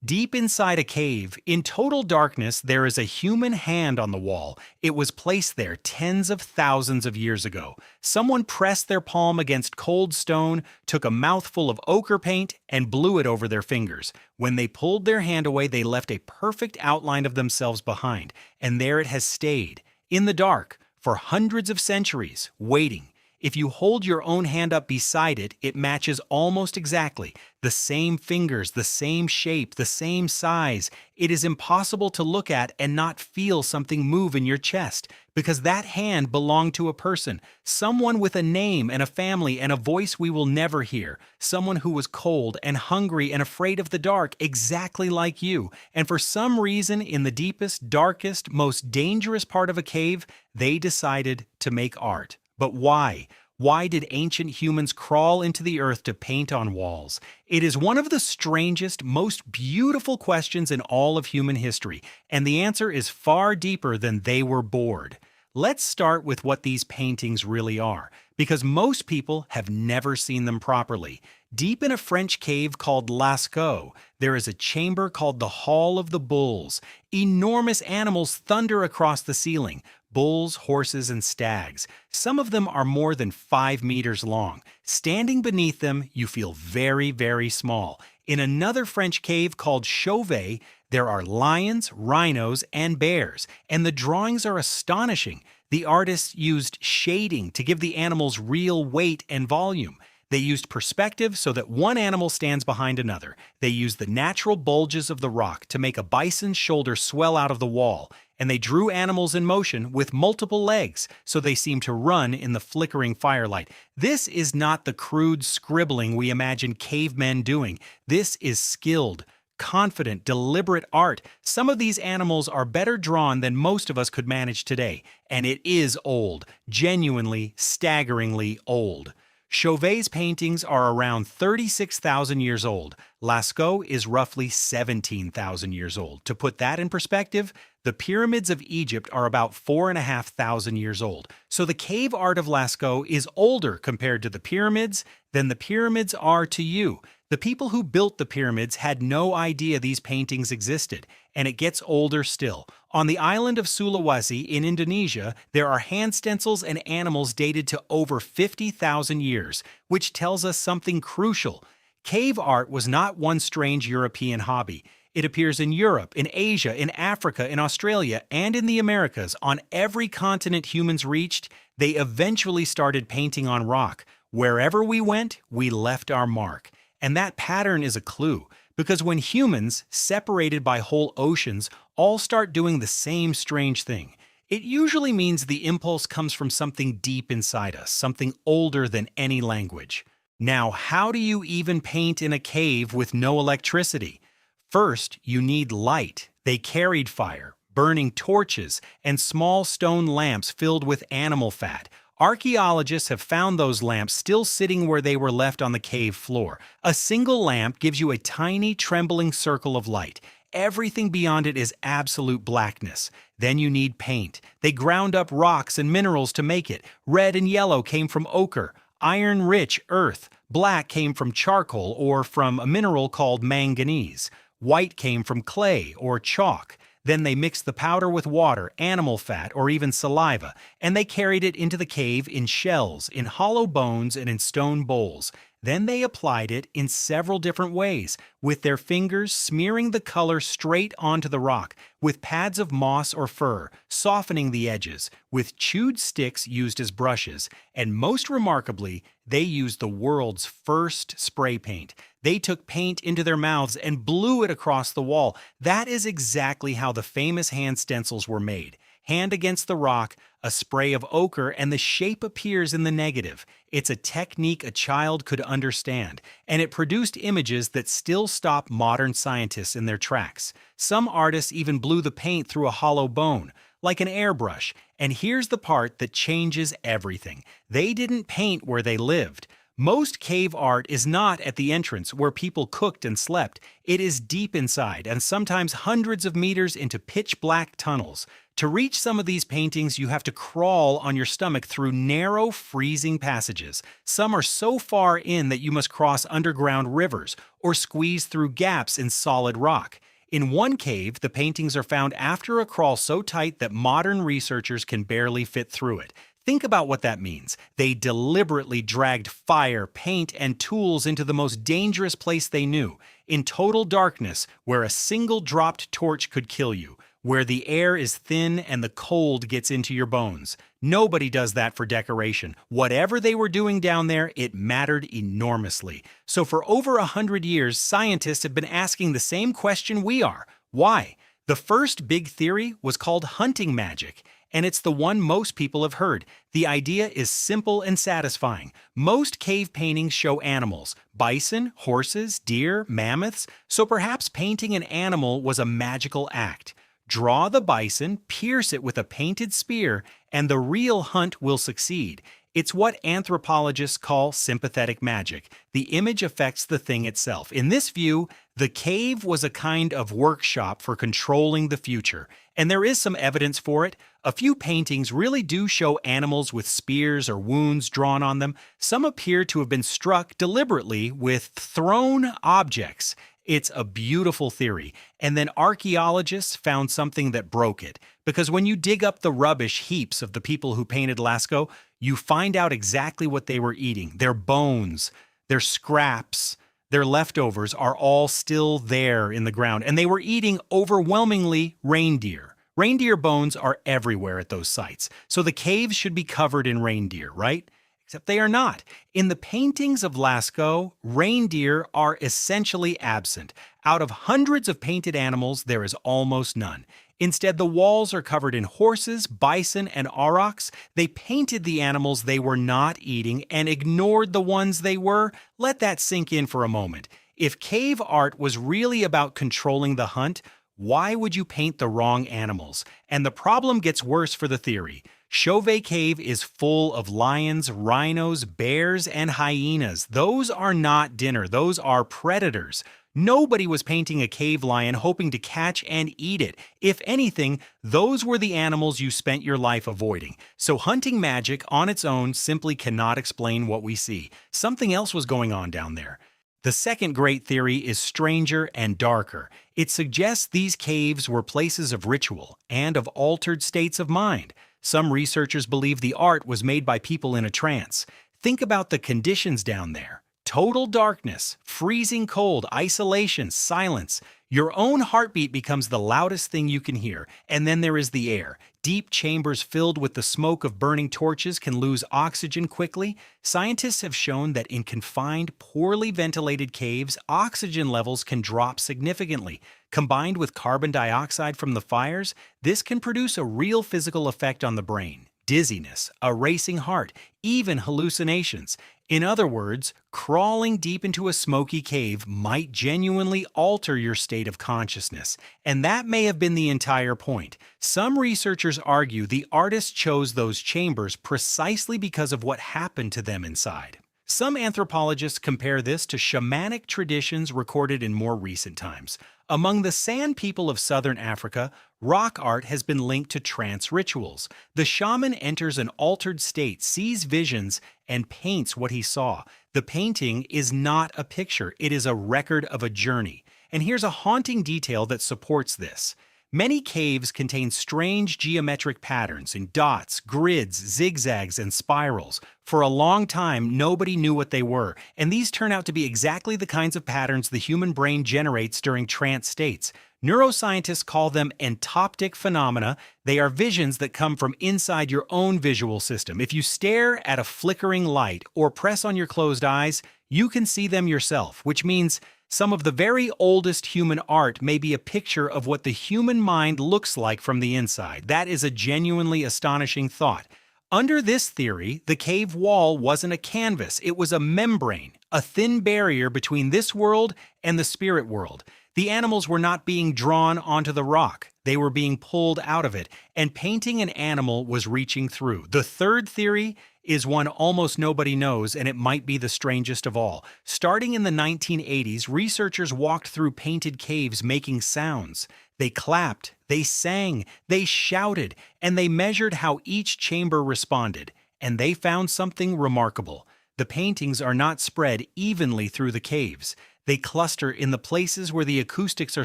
Deep inside a cave, in total darkness, there is a human hand on the wall. It was placed there tens of thousands of years ago. Someone pressed their palm against cold stone, took a mouthful of ochre paint, and blew it over their fingers. When they pulled their hand away, they left a perfect outline of themselves behind, and there it has stayed, in the dark, for hundreds of centuries, waiting. If you hold your own hand up beside it, it matches almost exactly. The same fingers, the same shape, the same size. It is impossible to look at and not feel something move in your chest, because that hand belonged to a person, someone with a name and a family and a voice we will never hear, someone who was cold and hungry and afraid of the dark, exactly like you. And for some reason, in the deepest, darkest, most dangerous part of a cave, they decided to make art. But why? Why did ancient humans crawl into the earth to paint on walls? It is one of the strangest, most beautiful questions in all of human history, and the answer is far deeper than they were bored. Let's start with what these paintings really are, because most people have never seen them properly. Deep in a French cave called Lascaux, there is a chamber called the Hall of the Bulls. Enormous animals thunder across the ceiling. Bulls, horses, and stags. Some of them are more than 5 meters long. Standing beneath them, you feel very, very small. In another French cave called Chauvet, there are lions, rhinos, and bears, and the drawings are astonishing. The artists used shading to give the animals real weight and volume. They used perspective so that one animal stands behind another. They used the natural bulges of the rock to make a bison's shoulder swell out of the wall, and they drew animals in motion with multiple legs so they seem to run in the flickering firelight. This is not the crude scribbling we imagine cavemen doing. This is skilled, confident, deliberate art. Some of these animals are better drawn than most of us could manage today, and it is old, genuinely, staggeringly old. Chauvet's paintings are around 36,000 years old. Lascaux is roughly 17,000 years old. To put that in perspective, the pyramids of Egypt are about 4,500 years old. So the cave art of Lascaux is older compared to the pyramids than the pyramids are to you. The people who built the pyramids had no idea these paintings existed, and it gets older still. On the island of Sulawesi in Indonesia, there are hand stencils and animals dated to over 50,000 years, which tells us something crucial. Cave art was not one strange European hobby. It appears in Europe, in Asia, in Africa, in Australia, and in the Americas. On every continent humans reached, they eventually started painting on rock. Wherever we went, we left our mark. And that pattern is a clue, because when humans, separated by whole oceans, all start doing the same strange thing, it usually means the impulse comes from something deep inside us, something older than any language. Now, how do you even paint in a cave with no electricity? First, you need light. They carried fire, burning torches, and small stone lamps filled with animal fat. Archaeologists have found those lamps still sitting where they were left on the cave floor. A single lamp gives you a tiny, trembling circle of light. Everything beyond it is absolute blackness. Then you need paint. They ground up rocks and minerals to make it. Red and yellow came from ochre. Iron-rich earth. Black came from charcoal or from a mineral called manganese. White came from clay or chalk. Then they mixed the powder with water, animal fat, or even saliva, and they carried it into the cave in shells, in hollow bones, and in stone bowls. Then they applied it in several different ways, with their fingers smearing the color straight onto the rock, with pads of moss or fur, softening the edges, with chewed sticks used as brushes, and most remarkably, they used the world's first spray paint. They took paint into their mouths and blew it across the wall. That is exactly how the famous hand stencils were made. Hand against the rock, a spray of ochre, and the shape appears in the negative. It's a technique a child could understand, and it produced images that still stop modern scientists in their tracks. Some artists even blew the paint through a hollow bone, like an airbrush. And here's the part that changes everything. They didn't paint where they lived. Most cave art is not at the entrance where people cooked and slept. It is deep inside and sometimes hundreds of meters into pitch-black tunnels. To reach some of these paintings, you have to crawl on your stomach through narrow, freezing passages. Some are so far in that you must cross underground rivers or squeeze through gaps in solid rock. In one cave, the paintings are found after a crawl so tight that modern researchers can barely fit through it. Think about what that means. They deliberately dragged fire, paint, and tools into the most dangerous place they knew, in total darkness, where a single dropped torch could kill you, where the air is thin and the cold gets into your bones. Nobody does that for decoration. Whatever they were doing down there, it mattered enormously. So for over 100 years, scientists have been asking the same question we are. Why? The first big theory was called hunting magic, and it's the one most people have heard. The idea is simple and satisfying. Most cave paintings show animals: bison, horses, deer, mammoths, so perhaps painting an animal was a magical act. Draw the bison, pierce it with a painted spear, and the real hunt will succeed. It's what anthropologists call sympathetic magic. The image affects the thing itself. In this view, the cave was a kind of workshop for controlling the future, and there is some evidence for it. A few paintings really do show animals with spears or wounds drawn on them. Some appear to have been struck deliberately with thrown objects. It's a beautiful theory, and then archaeologists found something that broke it. Because when you dig up the rubbish heaps of the people who painted Lascaux, you find out exactly what they were eating. Their bones, their scraps, their leftovers are all still there in the ground, and they were eating overwhelmingly reindeer. Reindeer bones are everywhere at those sites, so the caves should be covered in reindeer, right? Except they are not. In the paintings of Lascaux, reindeer are essentially absent. Out of hundreds of painted animals, there is almost none. Instead, the walls are covered in horses, bison, and aurochs. They painted the animals they were not eating and ignored the ones they were. Let that sink in for a moment. If cave art was really about controlling the hunt, why would you paint the wrong animals? And the problem gets worse for the theory. Chauvet Cave is full of lions, rhinos, bears, and hyenas. Those are not dinner. Those are predators. Nobody was painting a cave lion hoping to catch and eat it. If anything, those were the animals you spent your life avoiding. So hunting magic on its own simply cannot explain what we see. Something else was going on down there. The second great theory is stranger and darker. It suggests these caves were places of ritual and of altered states of mind. Some researchers believe the art was made by people in a trance. Think about the conditions down there. Total darkness, freezing cold, isolation, silence. Your own heartbeat becomes the loudest thing you can hear. And then there is the air. Deep chambers filled with the smoke of burning torches can lose oxygen quickly. Scientists have shown that in confined, poorly ventilated caves, oxygen levels can drop significantly. Combined with carbon dioxide from the fires, this can produce a real physical effect on the brain. Dizziness, a racing heart, even hallucinations. In other words, crawling deep into a smoky cave might genuinely alter your state of consciousness, and that may have been the entire point. Some researchers argue the artist chose those chambers precisely because of what happened to them inside. Some anthropologists compare this to shamanic traditions recorded in more recent times. Among the San people of southern Africa, rock art has been linked to trance rituals. The shaman enters an altered state, sees visions, and paints what he saw. The painting is not a picture, it is a record of a journey. And here's a haunting detail that supports this. Many caves contain strange geometric patterns in dots, grids, zigzags, and spirals. For a long time, nobody knew what they were, and these turn out to be exactly the kinds of patterns the human brain generates during trance states. Neuroscientists call them entoptic phenomena. They are visions that come from inside your own visual system. If you stare at a flickering light or press on your closed eyes, you can see them yourself, which means some of the very oldest human art may be a picture of what the human mind looks like from the inside. That is a genuinely astonishing thought. Under this theory, the cave wall wasn't a canvas, it was a membrane, a thin barrier between this world and the spirit world. The animals were not being drawn onto the rock, they were being pulled out of it, and painting an animal was reaching through. The third theory is one almost nobody knows, and it might be the strangest of all. Starting in the 1980s, researchers walked through painted caves making sounds. They clapped, they sang, they shouted, and they measured how each chamber responded. And they found something remarkable. The paintings are not spread evenly through the caves. They cluster in the places where the acoustics are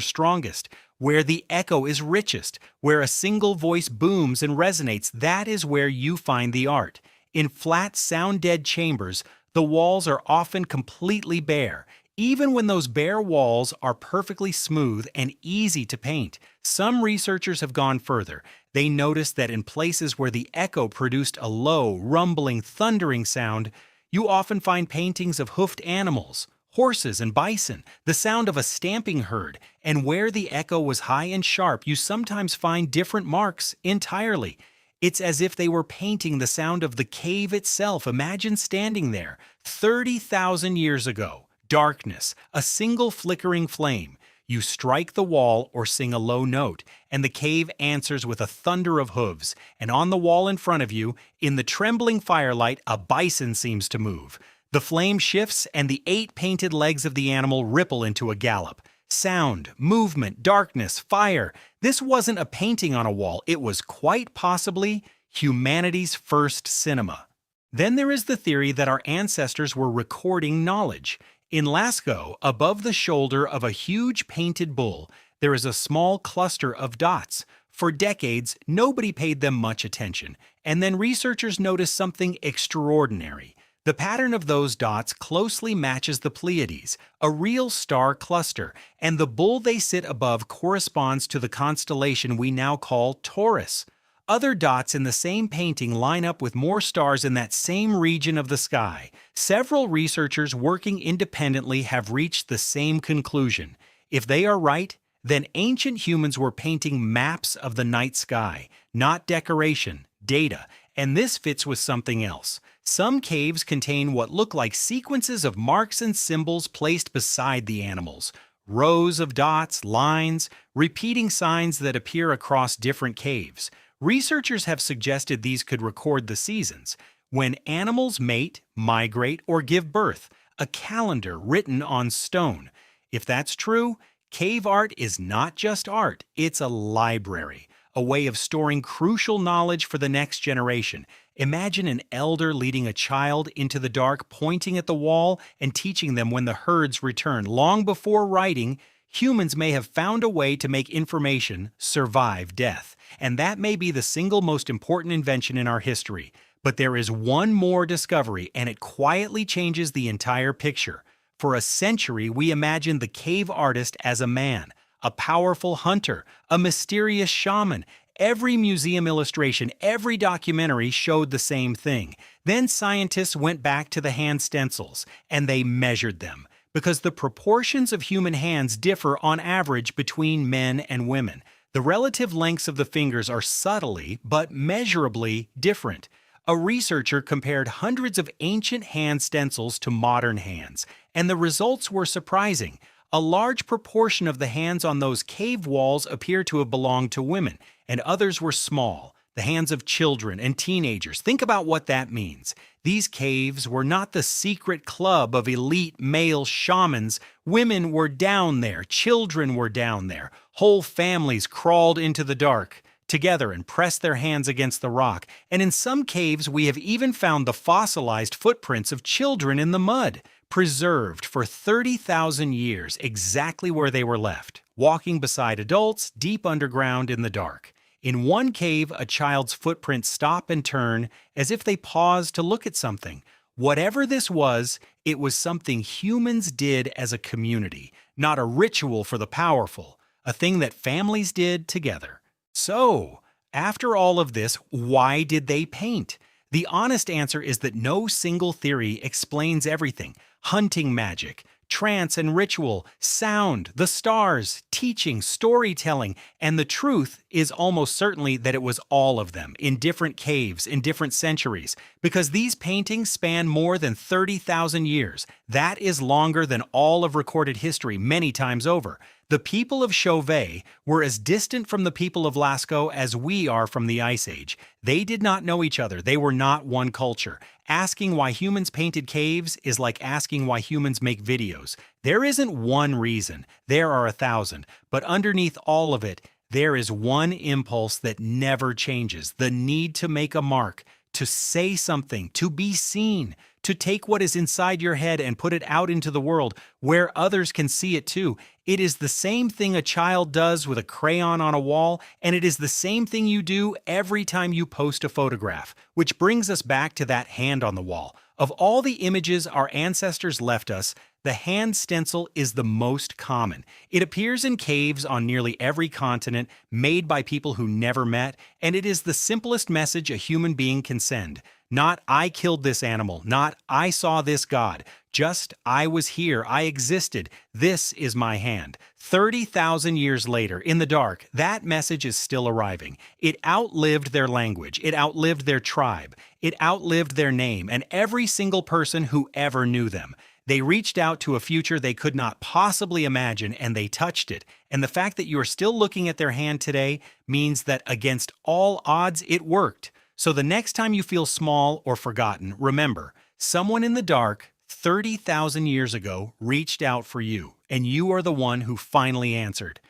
strongest, where the echo is richest, where a single voice booms and resonates. That is where you find the art. In flat, sound-dead chambers, the walls are often completely bare. Even when those bare walls are perfectly smooth and easy to paint, some researchers have gone further. They noticed that in places where the echo produced a low, rumbling, thundering sound, you often find paintings of hoofed animals, horses and bison, the sound of a stamping herd, and where the echo was high and sharp, you sometimes find different marks entirely. It's as if they were painting the sound of the cave itself. Imagine standing there 30,000 years ago. Darkness, a single flickering flame. You strike the wall or sing a low note, and the cave answers with a thunder of hooves. And on the wall in front of you, in the trembling firelight, a bison seems to move. The flame shifts, and the 8 painted legs of the animal ripple into a gallop. Sound, movement, darkness, fire. This wasn't a painting on a wall. It was quite possibly humanity's first cinema. Then there is the theory that our ancestors were recording knowledge. In Lascaux, above the shoulder of a huge painted bull, there is a small cluster of dots. For decades, nobody paid them much attention, and then researchers noticed something extraordinary. The pattern of those dots closely matches the Pleiades, a real star cluster, and the bull they sit above corresponds to the constellation we now call Taurus. Other dots in the same painting line up with more stars in that same region of the sky. Several researchers working independently have reached the same conclusion. If they are right, then ancient humans were painting maps of the night sky, not decoration, data, and this fits with something else. Some caves contain what look like sequences of marks and symbols placed beside the animals. Rows of dots, lines, repeating signs that appear across different caves. Researchers have suggested these could record the seasons, when animals mate, migrate, or give birth, a calendar written on stone. If that's true, cave art is not just art, it's a library, a way of storing crucial knowledge for the next generation. Imagine an elder leading a child into the dark, pointing at the wall and teaching them when the herds return. Long before writing, humans may have found a way to make information survive death. And that may be the single most important invention in our history. But there is one more discovery, and it quietly changes the entire picture. For a century, we imagined the cave artist as a man, a powerful hunter, a mysterious shaman. Every museum illustration, every documentary showed the same thing. Then scientists went back to the hand stencils, and they measured them, because the proportions of human hands differ on average between men and women. The relative lengths of the fingers are subtly, but measurably different. A researcher compared hundreds of ancient hand stencils to modern hands, and the results were surprising. A large proportion of the hands on those cave walls appear to have belonged to women, and others were small, the hands of children and teenagers. Think about what that means. These caves were not the secret club of elite male shamans. Women were down there, children were down there. Whole families crawled into the dark together and pressed their hands against the rock. And in some caves, we have even found the fossilized footprints of children in the mud, preserved for 30,000 years exactly where they were left, walking beside adults deep underground in the dark. In one cave, a child's footprints stop and turn as if they pause to look at something. Whatever this was, it was something humans did as a community, not a ritual for the powerful, a thing that families did together. So, after all of this, why did they paint? The honest answer is that no single theory explains everything. Hunting magic, trance and ritual, sound, the stars, teaching, storytelling, and the truth is almost certainly that it was all of them, in different caves, in different centuries, because these paintings span more than 30,000 years. That is longer than all of recorded history many times over. The people of Chauvet were as distant from the people of Lascaux as we are from the Ice Age. They did not know each other. They were not one culture. Asking why humans painted caves is like asking why humans make videos. There isn't one reason. There are 1,000. But underneath all of it, there is one impulse that never changes: the need to make a mark, to say something, to be seen, to take what is inside your head and put it out into the world where others can see it too. It is the same thing a child does with a crayon on a wall, and it is the same thing you do every time you post a photograph, which brings us back to that hand on the wall. Of all the images our ancestors left us, the hand stencil is the most common. It appears in caves on nearly every continent, made by people who never met, and it is the simplest message a human being can send. Not "I killed this animal," not "I saw this god," just "I was here, I existed, this is my hand." 30,000 years later, in the dark, that message is still arriving. It outlived their language, it outlived their tribe, it outlived their name, and every single person who ever knew them. They reached out to a future they could not possibly imagine, and they touched it. And the fact that you are still looking at their hand today means that against all odds, it worked. So the next time you feel small or forgotten, remember, someone in the dark 30,000 years ago reached out for you, and you are the one who finally answered.